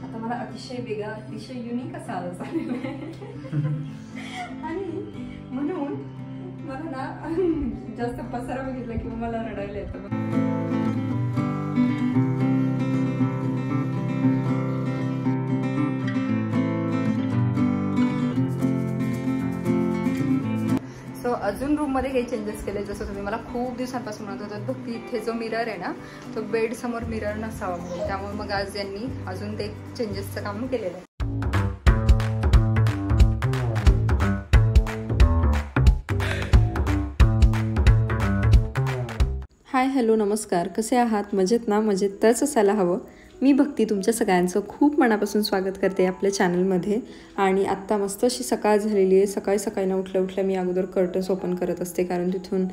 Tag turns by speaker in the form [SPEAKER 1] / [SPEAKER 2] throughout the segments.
[SPEAKER 1] आता मला अतिशय वेगळा, अतिशय युनिक असा आवाज आलेला आहे आणि म्हणून मला ना जास्त पसारा बघितला किंवा मला रडायला येतं. सो अजून रूममध्ये काही चेंजेस केले, जसं तुम्ही मला खूप दिवसांपासून म्हणत होतात भक्ती इथे जो मिरर आहे ना तो बेड समोर मिरर नसावा म्हणून, त्यामुळे मग आज यांनी अजून ते चेंजेसचं काम केलेलं आहे.
[SPEAKER 2] हाय हॅलो नमस्कार, कसे आहात? मजेत ना? मजेतच असायला हवं. मी भक्ती तुमच्या सगळ्यांचं खूप मनापासून स्वागत करते आपल्या चॅनलमध्ये. आणि आत्ता मस्त अशी सकाळ झालेली आहे. सकाळी ना उठल्या मी अगोदर कर्टन्स ओपन करत असते, कारण तिथून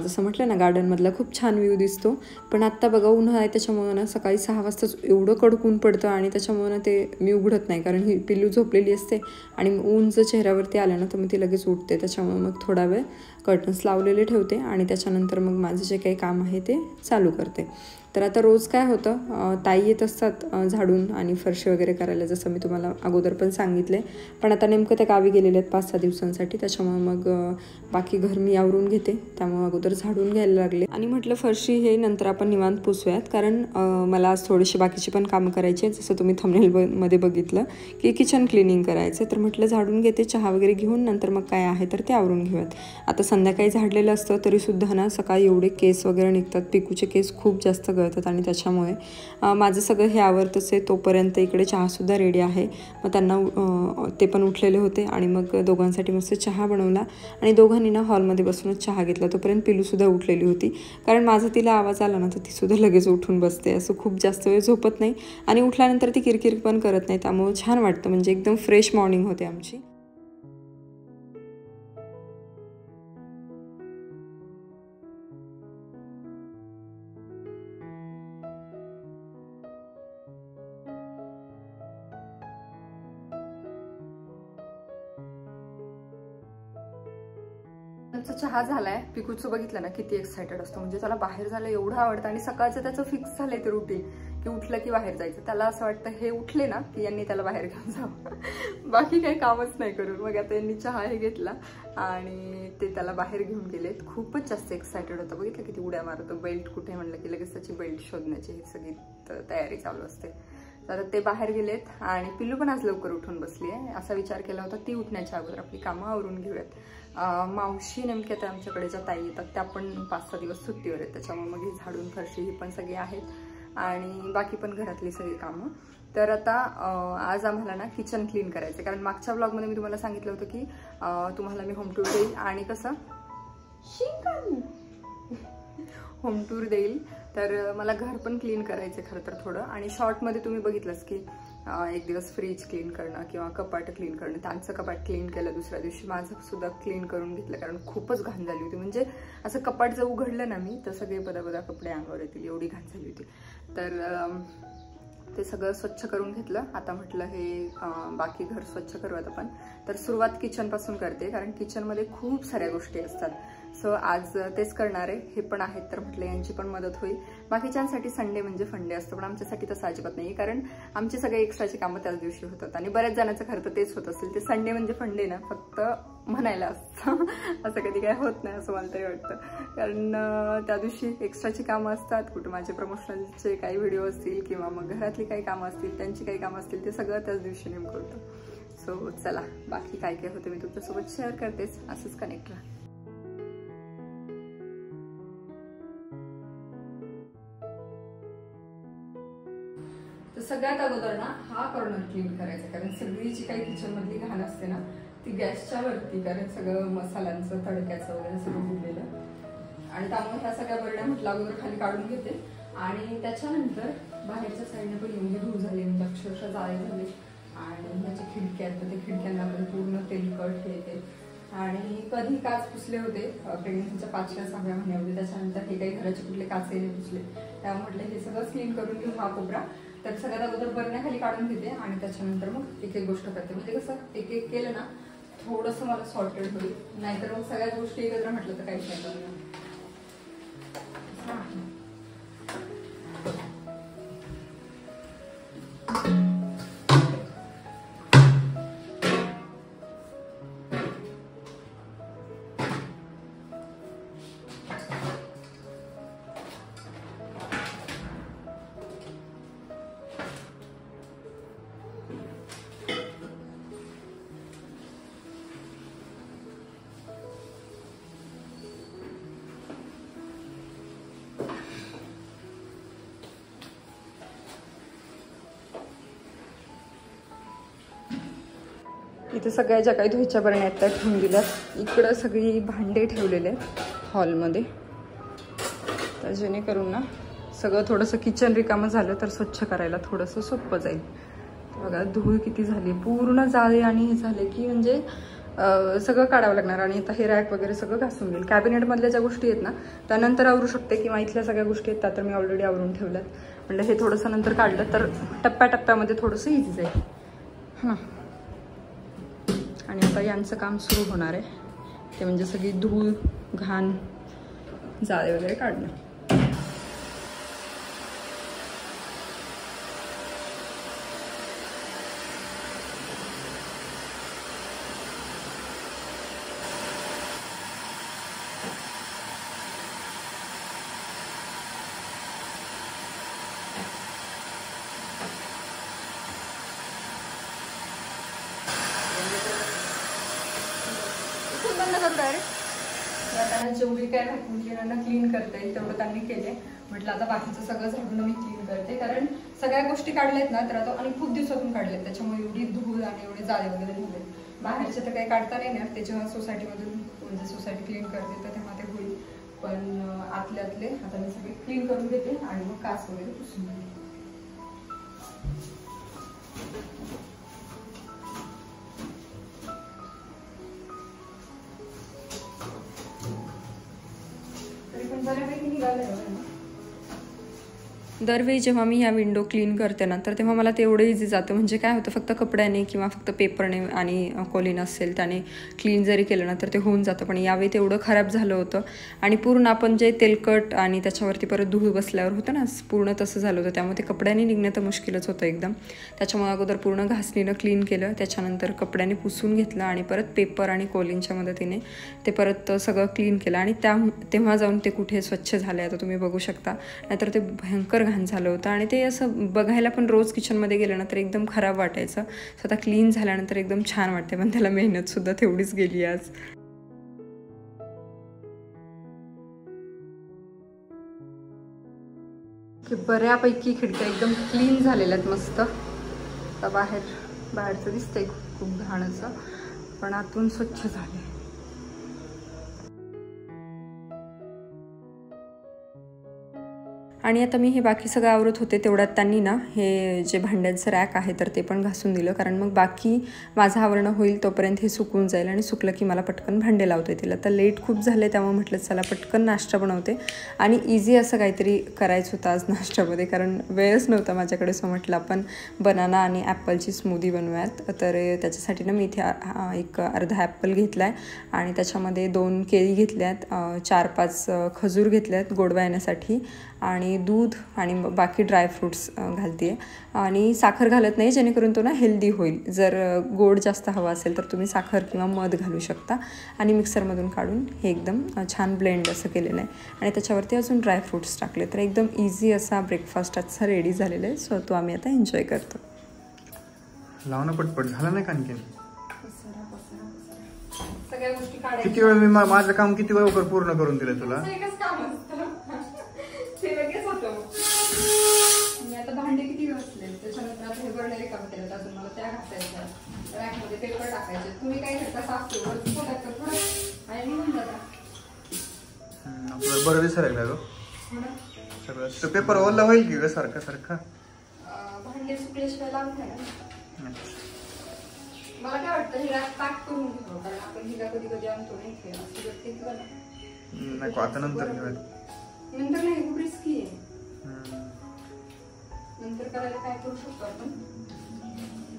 [SPEAKER 2] जसं म्हटलं ना गार्डनमधला खूप छान व्ह्यू दिसतो. पण आत्ता बघा उन्हाळा आहे, त्याच्यामुळे ना सकाळी 6 वाजताच एवढं कडक ऊन पडतं आणि त्याच्यामुळे ना ते मी उघडत नाही, कारण ही पिल्लू झोपलेली असते आणि ऊन जर चेहऱ्यावरती आलं ना तर मग ती लगेच उठते. त्याच्यामुळे मग थोडा वेळ कर्टन्स लावलेले ठेवते आणि त्याच्यानंतर मग माझं जे काही काम आहे ते चालू करते. तर आता रोज काय होतं, ताई येत असतात झाडून आणि फरशी वगैरे करायला, जसं मी तुम्हाला अगोदर पण सांगितले. पण आता नेमकं त्या गावी गेलेले आहेत 5-6 दिवसांसाठी, त्याच्यामुळे मग बाकी घर मी आवरून घेते, त्यामुळे अगोदर झाडून घ्यायला लागले. आणि म्हटलं फरशी हे नंतर आपण निवांत पुसूयात, कारण मला आज थोडीशी बाकीची पण कामं करायची आहेत. जसं तुम्ही थंबनेलमध्ये बघितलं की किचन क्लिनिंग करायचं, तर म्हटलं झाडून घेते, चहा वगैरे घेऊन नंतर मग काय आहे तर ते आवरून घेऊयात. आता संध्याकाळी झाडलेलं असतं तरीसुद्धा ना सकाळी एवढे केस वगैरे निघतात, पिकूचे केस खूप जास्त गळतात आणि त्याच्यामुळे माझं सगळं हे आवरतच आहे. तोपर्यंत इकडे चहासुद्धा रेडी आहे. मग त्यांना ते पण उठलेले होते आणि मग दोघांसाठी मस्त चहा बनवला आणि दोघांनी ना हॉलमध्ये बसूनच चहा घेतला. तोपर्यंत पिलूसुद्धा उठलेली होती, कारण माझा तिला आवाज आला ना तर तीसुद्धा लगेच उठून बसते. असं खूप जास्त वेळ झोपत नाही आणि उठल्यानंतर ती किरकिर पण करत नाही, त्यामुळे छान वाटतं. म्हणजे एकदम फ्रेश मॉर्निंग होते आमची.
[SPEAKER 1] त्यांचा चहा झालाय. पिकूचं बघितलं ना किती एक्सायटेड असतो, म्हणजे त्याला बाहेर जायला एवढं आवडतं आणि सकाळचं त्याचं फिक्स झालंय ते रुटीन की उठलं की बाहेर जायचं. त्याला असं वाटतं हे उठले ना की यांनी त्याला बाहेर घेऊन जावं, बाकी काही कामच नाही करून. मग आता यांनी चहा हे घेतला आणि ते त्याला बाहेर घेऊन गेलेत. खूपच जास्त एक्सायटेड होतं, बघितलं किती उड्या मारतो. बेल्ट कुठे म्हणलं की लगेच त्याची बेल्ट शोधण्याची ही सगळी तयारी चालू असते. तर ते बाहेर गेलेत आणि पिल्लू पण आज लवकर उठून बसली आहे. असा विचार केला होता ती उठण्याच्या अगोदर आपली कामं आवरून घेऊयात. मावशी नेमक्या त्या आमच्याकडे ज्या ताई येतात त्या पण 5-6 दिवस सुट्टीवर आहेत, त्याच्यामुळे मग ही झाडून फरशी ही पण सगळी आहेत आणि बाकी पण घरातली सगळी कामं. तर आता आज आम्हाला ना किचन क्लीन करायचं, कारण मागच्या ब्लॉगमध्ये मी तुम्हाला सांगितलं होतं की तुम्हाला मी होम टूर देईल आणि कसं होम टूर देईल. तर मला घर पण क्लीन करायचं खरं तर थोडं. आणि शॉर्टमध्ये तुम्ही बघितलंच की एक दिवस फ्रीज क्लीन करणं किंवा कपाट क्लीन करणं. त्यांचं कपाट क्लीन केलं, दुसऱ्या दिवशी माझं सुद्धा क्लीन करून घेतलं, कारण खूपच घाण झाली होती. म्हणजे असं कपाट जर उघडलं ना मी तर सगळे बदा कपडे अंगावर येतील, एवढी घाण झाली होती. तर ते सगळं स्वच्छ करून घेतलं. आता म्हटलं हे बाकी घर स्वच्छ करूयात आपण. तर सुरुवात किचनपासून करते, कारण किचनमध्ये खूप साऱ्या गोष्टी असतात. सो आज तेच करणार आहे. हे पण आहेत तर म्हटलं यांची पण मदत होईल. बाकीच्यांसाठी संडे म्हणजे फंडे असतो, पण आमच्यासाठी तसं अजिबात नाही, कारण आमचे सगळे एक्स्ट्राची कामं त्याच दिवशी होतात आणि बऱ्याच जणांचं खरं तर तेच होत असेल. ते संडे म्हणजे फंडे ना फक्त म्हणायला असतं, असं कधी काय होत नाही असं मला तरी वाटतं. कारण त्या दिवशी एक्स्ट्राची कामं असतात, कुठं माझे प्रमोशनलचे काही व्हिडिओ असतील किंवा मग घरातली काही कामं असतील, त्यांची काही कामं असतील, ते सगळं त्याच दिवशी नेमकं होतं. सो चला, बाकी काय काय होतं मी तुमच्यासोबत शेअर करतेच. असंच कनेक्ट राहा. सगळ्यात अगोदर ना हा कॉर्नर क्लीन करायचा, कारण सगळी जी काही किचन मधली घाण असते ना ती गॅसच्या वरती, कारण सगळं मसाल्यांचं तडक्याचं वगैरे सगळं उडलेलं आणि त्यामुळे ह्या सगळ्या बरड्या म्हटलं अगोदर खाली काढून घेते. आणि त्याच्यानंतर बाहेरच्या साईडने पण एवढी धूळ झाली, म्हणजे अक्षरशः जाळे झाली. आणि ह्याच्या खिडक्या आहेत तर ते खिडक्यांना पण पूर्ण तेलकट हे येते. आणि कधी काच पुसले होते प्रेग्नन्सीच्या 5व्या-6व्या महिन्यामध्ये, त्याच्यानंतर हे काही घराचे कुठले काचही नाही पुसले. त्यामुळे म्हटलं हे सगळं क्लीन करून घेऊ हा कोपरा. तर सगळ्यात अगोदर बरण्याखाली काढून घेते आणि त्याच्यानंतर मग एक एक गोष्ट करते. म्हणजे कसं एक एक केलं ना थोडंसं मला सॉर्टेड होईल, नाहीतर मग सगळ्याच गोष्टी एकत्र म्हटलं तर काहीच नाही करणार. इथे सगळ्या ज्या काही धुयच्या बरण्या आहेत त्या ठेवून दिल्यात. इकडं सगळी भांडे ठेवलेले आहेत हॉलमध्ये, तर जेणेकरून ना सगळं थोडंसं किचन रिकामं झालं तर स्वच्छ करायला थोडंसं सोपं जाईल. बघा धूळ किती झाली, पूर्ण जाळे आणि हे झाले की म्हणजे सगळं काढावं लागणार. आणि आता हे रॅक वगैरे सगळं घासून घेईल. कॅबिनेटमधल्या ज्या गोष्टी आहेत ना त्यानंतर आवरू शकते, किंवा इथल्या सगळ्या गोष्टी आहेत त्या तर मी ऑलरेडी आवरून ठेवल्यात. म्हणजे हे थोडंसं नंतर काढलं तर टप्प्याटप्प्यामध्ये थोडंसं इझी जाईल हां. आणि आता यांचं काम सुरू होणार आहे, ते म्हणजे सगळी धूळ घाण जाळे वगैरे काढणं. आता जेवढी काय व्हॅक्यूम क्लिनरनं क्लीन करता येईल तेवढं त्यांनी केले. म्हटलं आता बाकीचं सगळं झाडून मी क्लीन करते, कारण सगळ्या गोष्टी काढल्यात ना तर आता आणि खूप दिवसातून काढल्यात, त्याच्यामुळे एवढी धूळ आणि एवढे जाळे वगैरे झाले. बाहेरचे तर काही काढता नाही येणार, ते जेव्हा सोसायटीमधून म्हणजे सोसायटी क्लीन करते तर तेव्हा ते होईल. पण आतले आता मी सगळे क्लीन करून घेते आणि मग काच वगैरे पुसून घेते.
[SPEAKER 2] दरवेळी जेव्हा मी ह्या विंडो क्लीन करते ना तर तेव्हा मला तेवढं इझी जातं. म्हणजे काय होतं, फक्त कपड्याने किंवा फक्त पेपरने आणि कोलिन असेल त्याने क्लीन जरी केलं ना तर ते होऊन जातं. पण यावेळी तेवढं खराब झालं होतं आणि पूर्ण आपण जे तेलकट आणि त्याच्यावरती परत धूळ बसल्यावर होतं ना पूर्ण तसं झालं होतं. त्यामुळे ते कपड्याने निघणं तर मुश्किलच होतं एकदम. त्याच्यामुळे अगोदर पूर्ण घासणीनं क्लीन केलं, त्याच्यानंतर कपड्याने पुसून घेतलं आणि परत पेपर आणि कोलिनच्या मदतीने ते परत सगळं क्लीन केलं. आणि तेव्हा जाऊन ते कुठे स्वच्छ झाले आता तुम्ही बघू शकता. नाहीतर ते भयंकर घाण झालं होतं आणि ते असं बघायला पण रोज किचनमध्ये गेलं ना तर एकदम खराब वाटायचं. स्वतः क्लीन झाल्यानंतर एकदम छान वाटते, पण त्याला मेहनतसुद्धा तेवढीच गेली आज.
[SPEAKER 1] बऱ्यापैकी खिडक्या एकदम क्लीन झालेल्या आहेत मस्त. आता बाहेरचं दिसतंय खूप घाण असं, पण आतून स्वच्छ झाले.
[SPEAKER 2] आणि आता मी हे बाकी सगळं आवरत होते तेवढ्यात त्यांनी ना हे जे भांड्यांचं रॅक आहे तर ते पण घासून दिलं, कारण मग बाकी माझं आवरणं होईल तोपर्यंत हे सुकून जाईल आणि सुकलं की मला पटकन भांडे लावता येतील. आता लेट खूप झाले त्यामुळे म्हटलं चला पटकन नाश्ता बनवते आणि इझी असं काहीतरी करायचं होतं आज नाश्त्यामध्ये, कारण वेळच नव्हता माझ्याकडे. सो म्हटलं आपण बनाना आणि ॲपलची स्मूदी बनवूयात. तर त्याच्यासाठी ना मी इथे एक अर्धा ॲपल घेतला आहे आणि त्याच्यामध्ये 2 केळी घेतल्यात, 4-5 खजूर घेतल्यात गोडवा येण्यासाठी आणि दूध आणि बाकी ड्रायफ्रूट्स घालते. आणि साखर घालत नाही जेणेकरून तो ना हेल्दी होईल. जर गोड जास्त हवा असेल तर तुम्ही साखर किंवा मध घालू शकता. आणि मिक्सरमधून काढून हे एकदम छान ब्लेंड असं केलेलं आहे आणि त्याच्यावरती अजून ड्रायफ्रूट्स टाकले. तर एकदम इझी असा ब्रेकफास्ट आजचा रेडी झालेला आहे. सो तो आम्ही आता एन्जॉय करतो.
[SPEAKER 3] लावणं पटपट झालं नाही का आणखीन?
[SPEAKER 1] सगळ्या गोष्टी काढायच्या.
[SPEAKER 3] किती वेळ मी माझं काम किती वेळ पूर्ण करून दिलं तुला?
[SPEAKER 1] आता भांडे किती घासले, त्याच्यानंतर आता हे बर्नर रिकामं केलं, अजून मला त्या घासायच्या, रॅकमध्ये पेपर टाकायचे. तुम्ही काय करता, साफ केलं आणि निघून जाता.
[SPEAKER 3] आपल्याला बरं दिसायला लागलं सगळं. पेपर ओला होईल की ग सारखा?
[SPEAKER 1] भांडे सुकल्याशिवाय लावत नाही. मला काय वाटतं हे रॅक पॅक करून घ्यावं, कारण आपण हिला कधी कधी आणतो नाही.
[SPEAKER 3] आता नंतर
[SPEAKER 1] नाही, खूप रिस्की आहे. नंतर करायला काय करू शकतो आपण,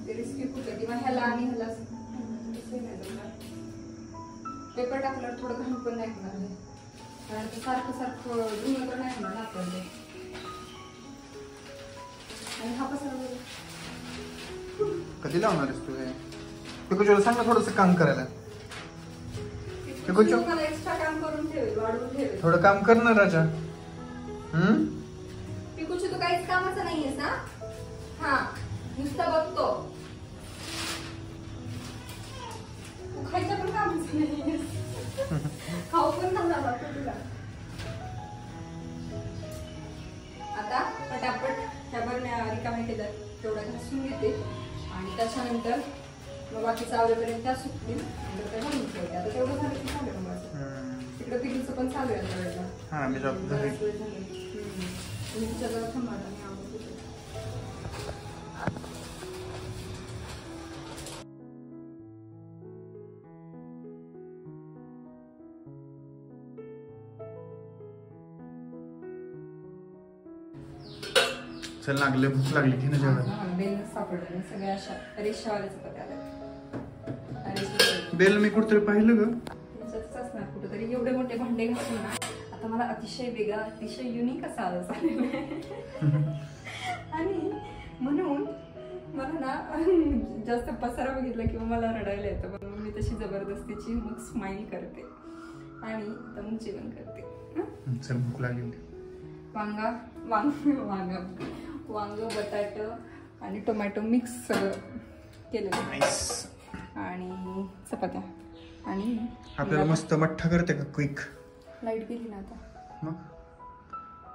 [SPEAKER 1] ते रिस्की होतं. किंवा ह्याला आणि ह्याला पेपर टाकल्यावर थोडं घाण पण नाही होणार, कारण ते सारखं धुणं तर नाही होणार आपल्याला. आणि हा पसारा
[SPEAKER 3] कधी लावणार आहेस तू हे? पिकूला सांग ना थोडंसं काम करायला.
[SPEAKER 1] मला एक्स्ट्रा काम करून ठेवेल, वाढवून ठेवेल.
[SPEAKER 3] थोडं काम कर ना राजा.
[SPEAKER 1] पिकूची तू काहीच कामाचं नाहीयेस ना? हा, नुसतं बघतो. तू खायचं पण कामाचं नाहीयेस, खाऊ पण चांगला लागतो तुला. आता पटापट ह्या बरण्या रिकाम्या केल्यात तेवढ्या घासून घेते आणि त्याच्यानंतर मग बाकीचं आवडेपर्यंत त्या सुटतील नंतर त्या बनवून ठेवते. आता तेवढं झालं की झालं मग माझं. तिकडं पिकलचं पण चालू आहे वेळेला.
[SPEAKER 3] हा मी जातो
[SPEAKER 1] तुमच्या जवळ थांबा आणि आवडतो.
[SPEAKER 3] चल लागले भूक लागली की ना जेवण.
[SPEAKER 1] बेल सापडलं सगळ्या अशा रेषावाल्या चपात्या आल्या.
[SPEAKER 3] बेल मी कुठतरी पाहिलं ग
[SPEAKER 1] असणार कुठेतरी. एवढे मोठे भांडे घासून ना आता मला अतिशय वेगळा अतिशय युनिक असा आवाज आलेला आहे. आणि म्हणून मला ना जास्त पसारा बघितला किंवा मला रडायला येतं. म्हणून मी तशी जबरदस्तीची मग स्माइल करते आणि आता मग जेवण करते.
[SPEAKER 3] चल भूक लागली.
[SPEAKER 1] वांग बटाट आणि टोमॅटो मिक्स सगळं केलेलं आणि चपात्या. आणि
[SPEAKER 3] आपल्याला मस्त मठ्ठा करते का क्विक.
[SPEAKER 1] लाईट गेली ना आता.
[SPEAKER 3] मग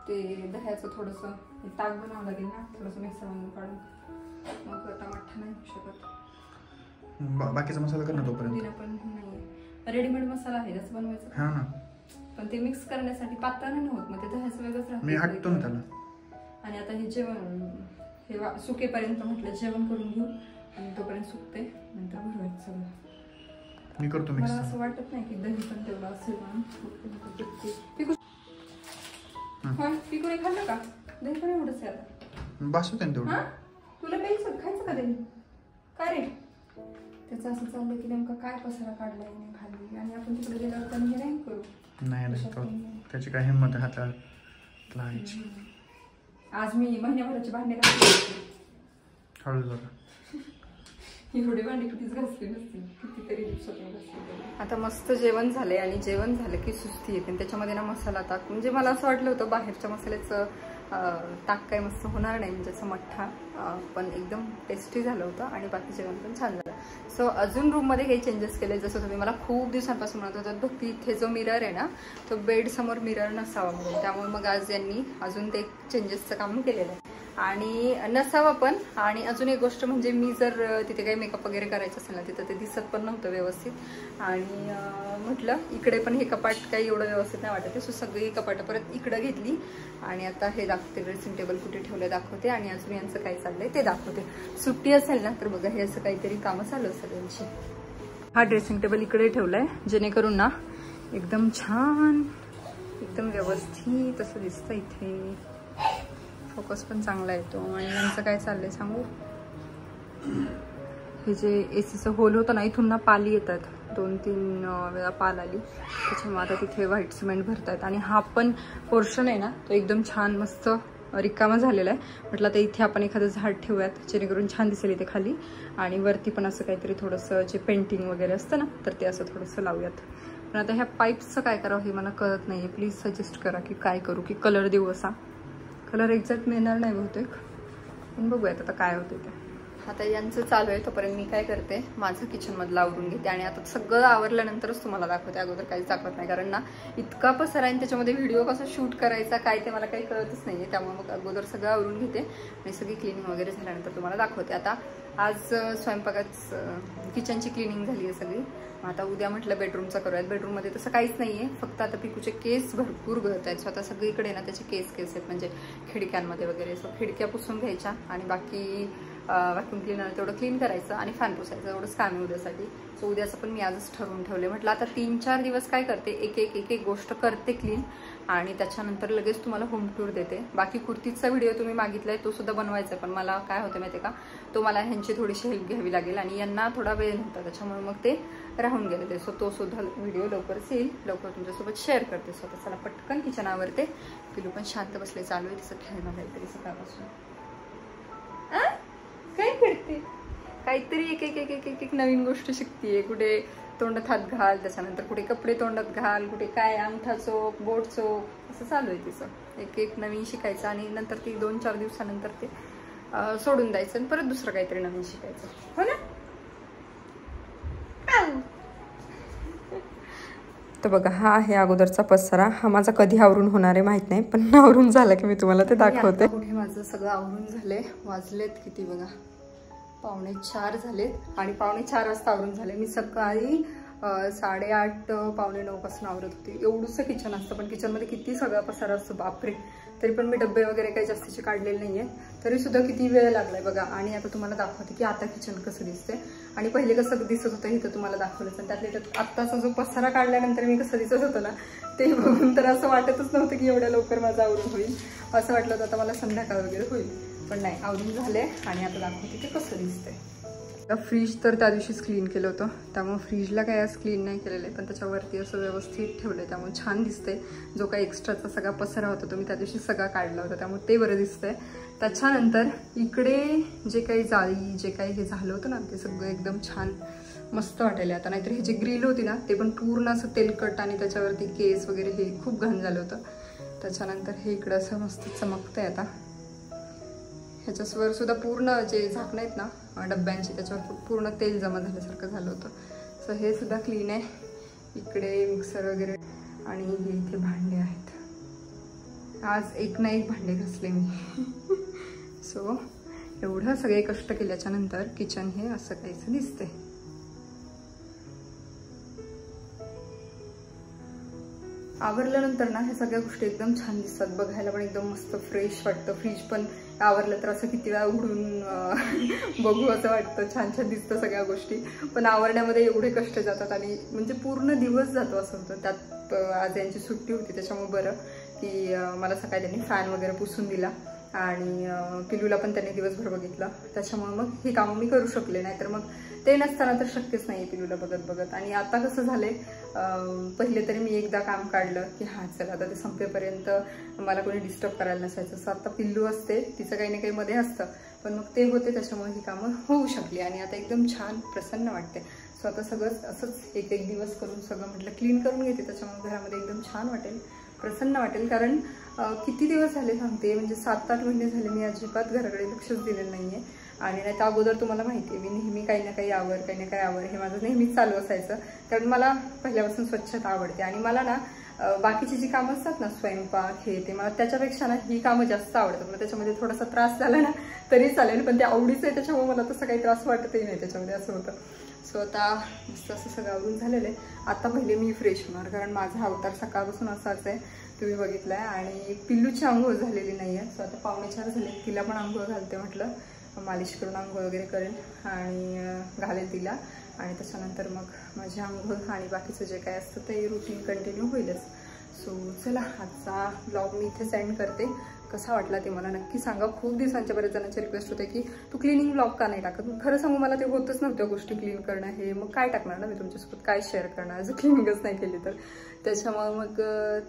[SPEAKER 1] ते दह्याचं थोडंसं ताक बनावं लागेल ना थोडंसं मिक्सरमधून काढून. मग आता मठ्ठा नाही होऊ शकत.
[SPEAKER 3] बाकीचा मसाला कर ना तोपर्यंत.
[SPEAKER 1] पण नाही रेडीमेड मसाला आहे त्याचं बनवायचं.
[SPEAKER 3] हा ना
[SPEAKER 1] पण ते मिक्स करण्यासाठी पातळ नाही होत. मग ते दह्याचं वेगळंच राहतं.
[SPEAKER 3] मी हटतो ना त्याला.
[SPEAKER 1] आणि आता हे जेवण हे सुकेपर्यंत म्हटलं जेवण करून घेऊ आणि तोपर्यंत सुकते नंतर भरवायचं सगळं.
[SPEAKER 3] मी करतो मिक्स.
[SPEAKER 1] मला असं वाटत नाही की दही पण तेवढं असेल म्हणून. पिकू नाही खाल्लं का? दही पण एवढंच आहे आता.
[SPEAKER 3] बस होते ना तेवढं.
[SPEAKER 1] तुला प्यायचं खायचं का दही? काय रे त्याचं असं चाललं की नेमका काय पसारा काढलाय नाही खाल्ली. आणि आपण तिकडे गेल्यावर पण हे नाही करू.
[SPEAKER 3] नाही त्याची काय हिंमत आहे हाताला लावायची.
[SPEAKER 1] आज मी महिन्याभराची भांडे घासली.
[SPEAKER 3] हळू जरा.
[SPEAKER 1] एवढे भांडे कितीच घासले नसतील. कितीतरी दिवसातून घासले. आता मस्त जेवण झाले आणि जेवण झालं की सुस्ती येते. आणि त्याच्यामध्ये ना मसाला ताक म्हणजे मला असं वाटलं होतं बाहेरच्या मसाल्याचं ताक काय मस्त होणार नाही म्हणजे असं मठ्ठा. पण एकदम टेस्टी झालं होतं आणि बाकी जेवण पण छान झालं. सो अजून रूममध्ये काही चेंजेस केले. जसं तुम्ही मला खूप दिवसांपासून म्हणत होतात भक्ती इथे जो मिरर आहे ना तो बेडसमोर मिरर नसावा म्हणून. त्यामुळे मग आज यांनी अजून ते चेंजेसचं काम केलेलं आहे. आणि नसावा पण. आणि अजून एक गोष्ट म्हणजे मी जर तिथे काही मेकअप वगैरे करायचं असेल ना तिथं ते दिसत पण नव्हतं व्यवस्थित. आणि म्हटलं इकडे पण हे कपाट काही एवढं व्यवस्थित नाही वाटत. सो सगळी कपाटं परत इकडं घेतली आणि आता हे दाखवते. ड्रेसिंग टेबल कुठे ठेवलं दाखवते आणि अजून यांचं काय चाललंय ते दाखवते. सुट्टी असेल ना तर बघा हे असं काहीतरी कामं चालू असेल यांची. हा ड्रेसिंग टेबल इकडे ठेवलाय जेणेकरून ना एकदम छान एकदम व्यवस्थित असं दिसतं. इथे फोकस पण चांगला येतो. आणि यांचं काय चाललंय सांगू. हे जे एसीचं होल होतं ना इथून ना पाली येतात. 2-3 वेळा पाल आली त्याच्यामुळे आता तिथे व्हाईट सिमेंट भरतायत. आणि हा पण पोर्शन आहे ना तो एकदम छान मस्त रिकामा झालेला आहे. म्हटलं आता इथे आपण एखादं झाड ठेवूयात जेणेकरून छान दिसेल इथे खाली. आणि वरती पण असं काहीतरी थोडंसं जे पेंटिंग वगैरे असतं ना तर ते असं थोडंसं लावूयात. पण आता ह्या पाईप्सचं काय करावं हे मला कळत नाही आहे. प्लीज सजेस्ट करा की काय करू की कलर देऊ असा. कलर एक्झॅक्ट मिळणार नाही बहुतेक पण बघूयात आता काय होतं ते. आता यांचं चालू आहे तोपर्यंत मी काय करते माझं किचनमधलं आवरून घेते. आणि आता सगळं आवरल्यानंतरच तुम्हाला दाखवते. अगोदर काहीच दाखवत नाही कारण ना इतका पसारा आहे त्याच्यामध्ये व्हिडिओ कसा शूट करायचा काय ते मला काही कळतच नाही आहे. त्यामुळे मग अगोदर सगळं आवरून घेते आणि सगळी क्लिनिंग वगैरे झाल्यानंतर तुम्हाला दाखवते. आता आज स्वयंपाकाच किचनची क्लिनिंग झाली आहे सगळी. आता उद्या म्हटलं बेडरूमचा करूयात. बेडरूममध्ये तसं काहीच नाही आहे फक्त आता पिकूचे केस भरपूर गळत आहेत. स्वतः सगळीकडे ना त्याचे केस आहेत म्हणजे खिडक्यांमध्ये वगैरे. सो खिडक्या पुसून घ्यायच्या आणि बाकी व्हॅक्यूम क्लीनर तेवढं क्लीन करायचं आणि फॅन पुसायचं एवढंच काम आहे उद्यासाठी. सो उद्याचं पण मी आजच ठरवून ठेवले. म्हटलं आता 3-4 दिवस काय करते एक गोष्ट करते क्लीन आणि त्याच्यानंतर लगेच तुम्हाला होम टूर देते. बाकी कुर्तीचा व्हिडिओ तुम्ही मागितलाय तो सुद्धा बनवायचा आहे पण मला काय होतं माहिती आहे का तो मला ह्यांची थोडीशी हेल्प घ्यावी लागेल आणि यांना थोडा वेळ नव्हता त्याच्यामुळे मग ते राहून गेले ते. सो तो सुद्धा व्हिडिओ लवकरच येईल. लवकर तुमच्यासोबत शेअर करते. स्वतः चला पटकन किचन आवरते. पिलू पण शांत बसले चालू आहे तिचं खेळणं काहीतरी सकाळपासून. काय करते काहीतरी एक नवीन गोष्ट शिकतीये. कुठे तोंडात हात घाल त्याच्यानंतर कुठे कपडे तोंडात घाल कुठे काय अंगठा चोप बोट चोप असं चालू आहे तिचं. एक नवीन शिकायचं आणि नंतर ती 2-4 दिवसानंतर ते सोडून द्यायचं आणि परत दुसरं काहीतरी नवीन शिकायचं. हो ना.
[SPEAKER 2] तर बघा हा आहे अगोदरचा पसारा. हा माझा कधी आवरून होणार आहे माहित नाही पण आवरून झाला की मी तुम्हाला ते दाखवते.
[SPEAKER 1] कुठे माझं सगळं आवरून झालंय. वाजलेत किती बघा 4:45 झालेत आणि 4:45 वाजता आवरून झाले. मी सकाळी 8:30 8:45 पासून आवरत होते. एवढंसं किचन असतं, पण किचनमध्ये किती सगळा पसारा असतो बापरे. तरी पण मी डब्बे वगैरे काही जास्तीचे काढलेले नाहीये, तरी सुद्धा किती वेळ लागलाय बघा. आणि आता तुम्हाला दाखवते की आता किचन कसं दिसतंय आणि पहिले कसं दिसत होतं हे तर तुम्हाला दाखवलंच. आणि त्यातल्या त्यात आत्ताचा जो पसारा काढल्यानंतर मी कसं दिसत होतं ना ते बघून तर असं वाटतच नव्हतं की एवढ्या लवकर माझं आवरून होईल. असं वाटलं होतं आता मला संध्याकाळ वगैरे होईल, पण नाही, आवरून झाले. आणि आता दाखवते की कसं दिसतंय. फ्रीज तर त्या दिवशीच क्लीन केलं होतं, त्यामुळे फ्रीजला काही आज क्लीन नाही केलेलं आहे, पण त्याच्यावरती असं व्यवस्थित ठेवलं आहे त्यामुळे छान दिसतंय. जो काही एक्स्ट्राचा सगळा पसारा होता तो मी त्या दिवशी सगळा काढला होता, त्यामुळे ते बरं दिसतंय. त्याच्यानंतर इकडे जे काही जाळी जे काही हे झालं होतं ना ते सगळं एकदम छान मस्त वाटायला आता. नाहीतर हे जे ग्रिल होती ना ते पण पूर्ण असं तेलकट आणि त्याच्यावरती केस वगैरे हे खूप घाण झालं होतं. त्याच्यानंतर हे इकडं असं मस्त चमकतंय आता. ह्याच्यावर सुद्धा पूर्ण जे झाकणं आहेत ना डब्यांची त्याच्यावर पूर्ण तेल जमा झाल्यासारखं झालं होतं. सो हे सुद्धा क्लीन आहे. इकडे मिक्सर वगैरे आणि हे इथे भांडे आहेत. आज एक ना एक भांडे घासले मी. सो एवढं सगळे कष्ट केल्याच्या नंतर किचन हे असं काहीच दिसतंय. आवरल्यानंतर ना ह्या सगळ्या गोष्टी एकदम छान दिसतात, बघायला पण एकदम मस्त फ्रेश वाटतं. फ्रीज पण आवरलं तर असं किती वेळा उघडून बघू असं वाटतं, छान छान दिसतं सगळ्या गोष्टी. पण आवरण्यामध्ये एवढे कष्ट जातात आणि म्हणजे पूर्ण दिवस जातो असं होतं. त्यात आज यांची सुट्टी होती त्याच्यामुळे बरं की मला सकाळी त्यांनी फॅन वगैरे पुसून दिला आणि पिलूला पण त्यांनी दिवसभर बघितलं, त्याच्यामुळे मग ही कामं मी करू शकले. नाहीतर मग ते नसताना तर शक्यच नाही पिलूला बघत बघत. आणि आता कसं झालंय, पहिले तरी मी एकदा काम काढलं की हा चल आता ते संपेपर्यंत मला कोणी डिस्टर्ब करायला नसायचं. असं आता पिल्लू असते तिचं काही ना काही मध्ये असतं, पण मग ते होते त्याच्यामुळे ही कामं होऊ शकली आणि आता एकदम छान प्रसन्न वाटते. सो आता सगळंच असंच एक एक दिवस करून सगळं म्हटलं क्लीन करून घेते, त्याच्यामुळे घरामध्ये एकदम छान वाटेल, प्रसन्न वाटेल. कारण किती दिवस झाले सांगते, म्हणजे 7-8 महिने झाले मी अजिबात घराकडे लक्षच दिलेलं नाहीये. आणि नाही तर अगोदर तुम्हाला माहिती आहे मी नेहमी काही ना काही आवर हे माझं नेहमीच चालू असायचं. कारण मला पहिल्यापासून स्वच्छता आवडते आणि मला ना बाकीची जी कामं असतात ना स्वयंपाक हे ते मला त्याच्यापेक्षा ना ही कामं जास्त आवडतात. मग त्याच्यामध्ये थोडासा त्रास झाला ना तरी चालेल, पण ते आवडीचं आहे त्याच्यामुळे मला तसं काही त्रास वाटतही नाही त्याच्यामध्ये, असं होतं. सो आता मस्त असं सगळं आवरून झालेलं आहे. आता पहिले मी फ्रेश होणार, कारण माझा अवतार सकाळपासून असाच आहे तुम्ही बघितलाय. आणि पिल्लूची आंघोळ झालेली नाही आहे. सो आता 4:45 झाले, तिला पण आंघोळ घालते, म्हटलं मालिश करून आंघोळ वगैरे करेल आणि घालेल तिला. आणि त्याच्यानंतर मग माझी आंघोळ आणि बाकीचं जे काय असतं ते रुटीन कंटिन्यू होईलच. सो चला आजचा ब्लॉग मी इथे सेंड करते. कसा वाटला ते मला नक्की सांगा. खूप दिवसांच्या बऱ्याच जणांची रिक्वेस्ट होते की तू क्लिनिंग ब्लॉग का नाही टाकत. खरं सांगू मला ते होतच नव्हत्या गोष्टी क्लीन करणं हे, मग काय टाकणार ना मी तुमच्यासोबत, काय शेअर करणार जर क्लिनिंगच नाही केली तर. त्याच्यामुळे मग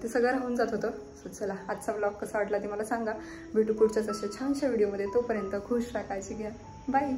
[SPEAKER 1] ते सगळं राहून जात होतं. सो चला आजचा ब्लॉग कसा वाटला ते मला सांगा. भेटू पुढच्याच अशा छानशा व्हिडिओमध्ये. तोपर्यंत खुश राहा, काळजी घ्या, बाय.